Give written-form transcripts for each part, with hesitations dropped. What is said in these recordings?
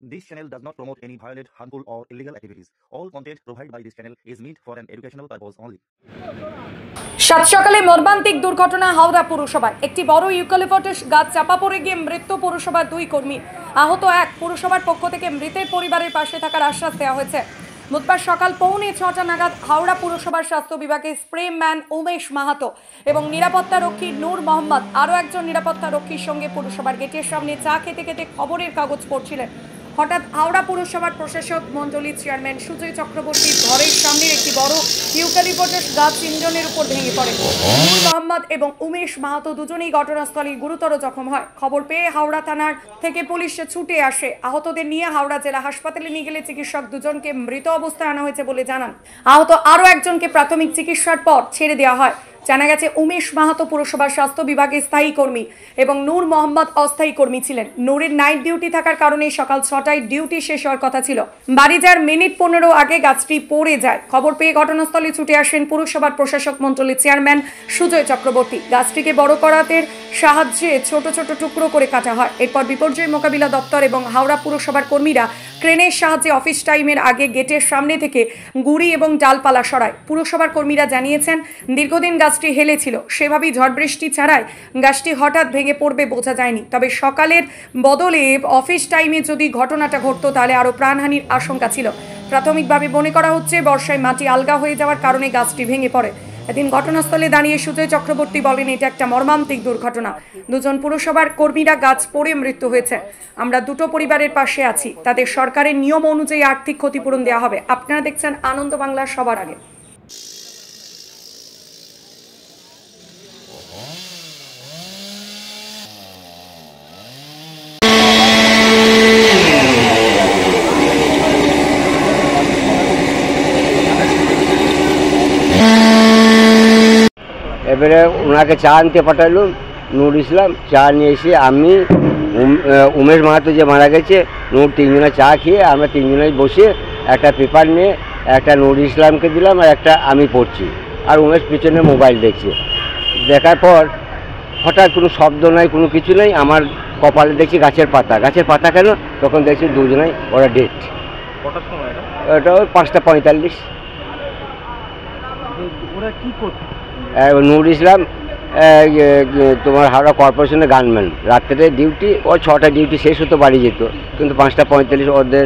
This channel does not promote any violent, harmful, or illegal activities. All content provided by this channel is meant for an educational purpose only. সাত সকালে মর্মান্তিক দুর্ঘটনা হাওড়া পুরসভায়। একটি বড় eucalyptus গাছ চাপা পড়ে গিয়ে মৃত্যু পুরসভার 2 কর্মী, আহত 1। পুরসভার পক্ষ থেকে মৃতের পরিবারের পাশে থাকার আশ্বাস দেওয়া হয়েছে। বুধবার সকাল 6:45 নাগাদ হাওড়া পুরসভার স্বাস্থ্য বিভাগের স্প্রে ম্যান উমেশ মাহাতো এবং নিরাপত্তা রক্ষী নূর মোহাম্মদ আরও একজন নিরাপত্তা রক্ষীর সঙ্গে পুরসভার গেটের সামনে চা খেতে খেতে খবরের কাগজ পড়ছিলেন। হঠাৎ হাওড়া পুরসভার প্রশাসক মণ্ডলীর চেয়ারম্যান সুজয় চক্রবর্তীর ঘরের সামনের একটি বড় ইউক্যালিপটাস গাছ ইঞ্জিনের উপর ভেঙে পড়ে। নূর মোহাম্মদ এবং উমেশ মাহাতো দুজনেই ঘটনাস্থলে গুরুতর জখম হয়। খবর পেয়ে হাওড়া থানার থেকে পুলিশ ছুটে আসে। আহতদের নিয়ে হাওড়া জেলা হাসপাতালে নিয়ে গেলে চিকিৎসক দুজনকে মৃত অবস্থায় আনা হয়েছে বলে জানান। আহত আরও একজনকে প্রাথমিক চিকিৎসার পর ছেড়ে দেওয়া হয়। জানা গেছে উমেশ মাহাতো পুরসভার স্বাস্থ্য বিভাগের স্থায়ী কর্মী এবং নূর মোহাম্মদ অস্থায়ী কর্মী ছিলেন। নূরের নাইট ডিউটি থাকার কারণে সকাল 6টায় ডিউটি শেষ হওয়ার কথা ছিল। বাড়ি যাওয়ার মিনিট 15 আগে গাছটি পড়ে যায়। খবর পেয়ে ঘটনাস্থলে ছুটে আসেন পুরসভার প্রশাসক মণ্ডলীর চেয়ারম্যান সুজয় চক্রবর্তী। গাছটিকে বড় করাতে সাহায্যে ছোট ছোট টুকরো করে কাটা হয়। এরপর বিপর্যয় মোকাবিলা দপ্তর এবং হাওড়া পুরসভার কর্মীরা ক্রেনের সাহায্যে অফিস টাইমের আগে গেটের সামনে থেকে গুড়ি এবং ডালপালা সরায়। পুরসভার কর্মীরা জানিয়েছেন, দীর্ঘদিন গাছটি হেলেছিল, সেভাবেই ঝড় বৃষ্টি ছাড়াই গাছটি হঠাৎ ভেঙে পড়বে বোঝা যায়নি। তবে সকালের বদলে অফিস টাইমে যদি ঘটনাটা ঘটতো তাহলে আরও প্রাণহানির আশঙ্কা ছিল। প্রাথমিকভাবে মনে করা হচ্ছে বর্ষায় মাটি আলগা হয়ে যাওয়ার কারণে গাছটি ভেঙে পড়ে। এদিন ঘটনাস্থলে দাঁড়িয়ে সুজয় চক্রবর্তী বলেন, এটা একটা মর্মান্তিক দুর্ঘটনা। দুজন পুরসভার কর্মীরা গাছ পড়ে মৃত্যু হয়েছে। আমরা দুটো পরিবারের পাশে আছি, তাদের সরকারের নিয়ম অনুযায়ী আর্থিক ক্ষতিপূরণ দেওয়া হবে। আপনারা দেখছেন আনন্দ বাংলা সবার আগে। এবারে ওনাকে চা আনতে পাঠালাম, নূর ইসলাম। চা নিয়ে এসে আমি উমেশ মাহাতো যে মারা গেছে, নূর, তিনজনে চা খেয়ে আমরা তিনজনেই বসে একটা পেপার নিয়ে একটা নূর ইসলামকে দিলাম আর একটা আমি পড়ছি, আর উমেশ পিছনে মোবাইল দেখছে। দেখার পর হঠাৎ কোনো শব্দ নাই, কোনো কিছু নেই। আমার কপালে দেখছি গাছের পাতা। গাছের পাতা কেন? তখন দেখছি দুজনেই ওরা ডেট। এটা ওই 5:45। ওরা কি করছে? নূর ইসলাম তোমার হাওড়া কর্পোরেশনের গানম্যান। রাত্রে ডিউটি, ও 6টা ডিউটি শেষ হতো বাড়ি যেত, কিন্তু 5:45 ওদের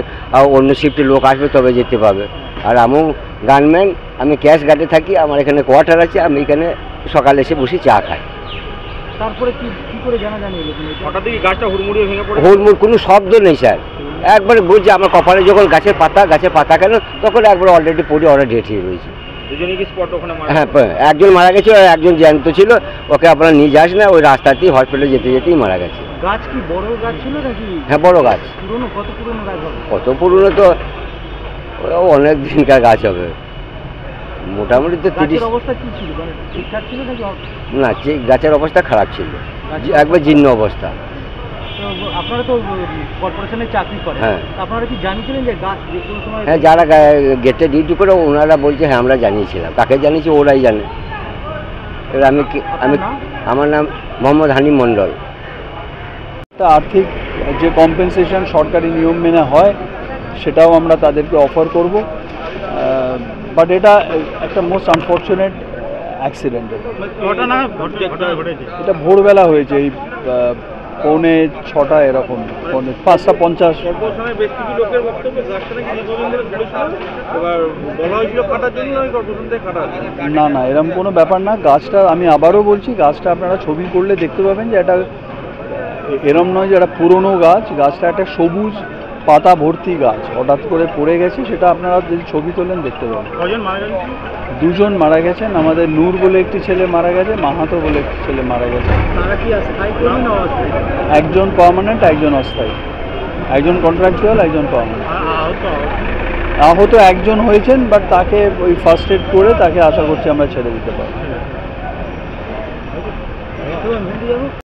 অন্য শিফটে লোক আসবে তবে যেতে পাবে। আর আমিও গানম্যান, আমি ক্যাশ গার্ডে থাকি, আমার এখানে কোয়ার্টার আছে, আমি এখানে সকালে এসে বসে চা খাই। তারপরে কি করে জানা হঠাৎ গাছটা হুড়মুড়িয়ে ভেঙে পড়ে? হুড়মুড় কোনো শব্দ নেই স্যার, একবারে বুঝছি। আমার কপালে যখন গাছের পাতা কেন, তখন একবার অলরেডি পড়ে ওরা ডেট হয়ে রয়েছে। হ্যাঁ, একজন মারা গেছে, একজন জ্যান্ত ছিল। ওকে আপনারা নিয়ে যাস না, ওই রাস্তাতেই হসপিটালে যেতেই মারা গেছে। গাছ কি বড় গাছ ছিল নাকি? হ্যাঁ, বড় গাছ। কত পুরনো গাছ হবে? কত পুরনো তো অনেক দিনকার গাছ হবে, মোটামুটি তো 30। অবস্থা কি ছিল, ঠিকঠাক ছিল নাকি? না, গাছের অবস্থা খারাপ ছিল, একবার জীর্ণ অবস্থা। আপনারা তো কর্পোরেশনে চাকরি করেন, হ্যাঁ। আপনারা কি জানিয়েছিলেন যে গাছ যে কোনো সময়? হ্যাঁ, যারা গেটে ডিউটি করে ওনারা বলছে হ্যাঁ আমরা জানিয়েছিলাম। কাকে জানিয়েছি ওরাই জানে। আমার নাম মোহাম্মদ হানিম মণ্ডল। আর্থিক যে কম্পেনসেশন সরকারি নিয়ম মেনে হয় সেটাও আমরা তাদেরকে অফার করব। বাট এটা একটা মোস্ট আনফর্চুনেট অ্যাক্সিডেন্ট। এটা ভোরবেলা হয়েছে, এই 5:45 এরকম, 5:50। না না, এরকম কোনো ব্যাপার না। গাছটা আমি আবারও বলছি, গাছটা আপনারা ছবি করলে দেখতে পাবেন যে এটা এরম নয় যে এটা পুরনো গাছ। গাছটা একটা সবুজ পাতা ভর্তি গাছ, হঠাৎ করে পড়ে গেছে। সেটা আপনারা যদি ছবি তোলেন দেখতে পাবেন। দুজন মারা গেছেন। আমাদের নূর বলে একটি ছেলে মারা গেছে, মাহাতো বলে একটি ছেলে মারা গেছে। একজন পার্মানেন্ট, একজন অস্থায়ী, একজন কন্ট্রাকচুয়াল, একজন পার্মানেন্ট। আহত একজন হয়েছেন, বাট তাকে ওই ফার্স্ট এড করে তাকে আশা করছি আমরা ছেড়ে দিতে পারি।